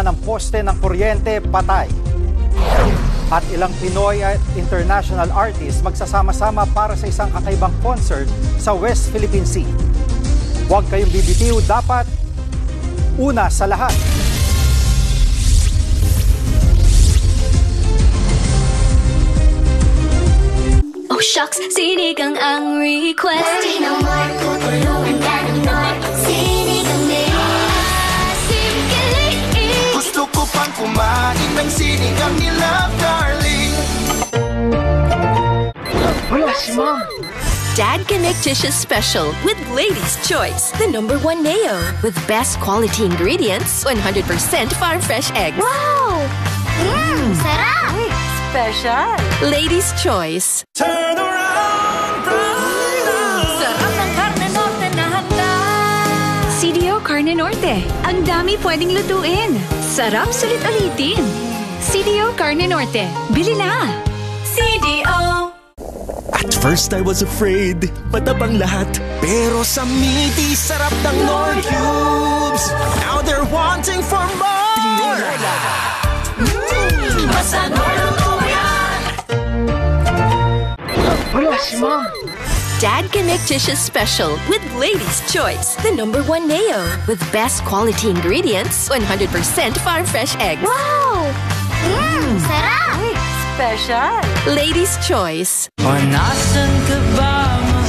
nabagsakan ng poste ng kuryente, patay. At ilang Pinoy at international artists magsasama-sama para sa isang kakaibang concert sa West Philippine Sea. Huwag kayong bibitiw, dapat una sa lahat. Oh shucks, sinigang ang request. Worry no more, tutulungan ka naman. Sinigang ni Asim Kiliin. Gusto ko pang kumain ng sinigang ni Love Darling. Wala si Mom. Dad Connectitious Special with Ladies' Choice, the #1 mayo with best quality ingredients, 100% farm fresh eggs. Wow! Sarap! Special. Ladies' Choice. Turn around, Sarap ng Carne Norte na handa. CDO Carne Norte. Ang dami pwedeng lutuin. Sarap sulit ulitin. CDO Carne Norte. Bili na. CDO. At first I was afraid, matabang lahat. Pero sa meaty sarap ng Nor Cubes. Now they're wanting for more. Basta Norte yan. Wala si Mom. Dad Connectitious Special with Ladies' Choice, the #1 mayo with best quality ingredients, 100% farm fresh eggs. Wow! Sarap! Special. Ladies' Choice.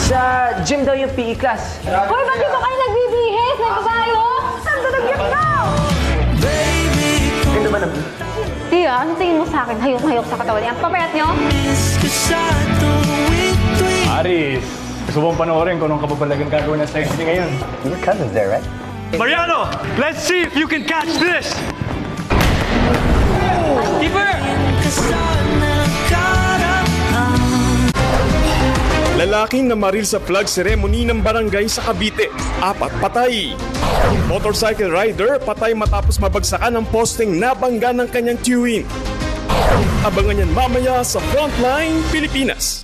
Sa gym daw yung PE class. Hoy, ba't di ba kayo nagbibihis? Nagbabayo? Saan ka nag-get Ganda ba naman? Tia, ano tingin mo sa akin? Hayok-hayok sa katawan niya. Papayat niyo? Aris, gusto mong panoorin kung anong kababalagang gagawin ng sexy ngayon. Your cousin's there, right? Mariano, let's see if you can catch this! Keeper! Lalaking namaril sa flag ceremony ng barangay sa Cavite. 4 patay. Motorcycle rider patay matapos mabagsakan ng posteng nabangga ng kanyang tiyuhin. Abangan yan mamaya sa Frontline Pilipinas.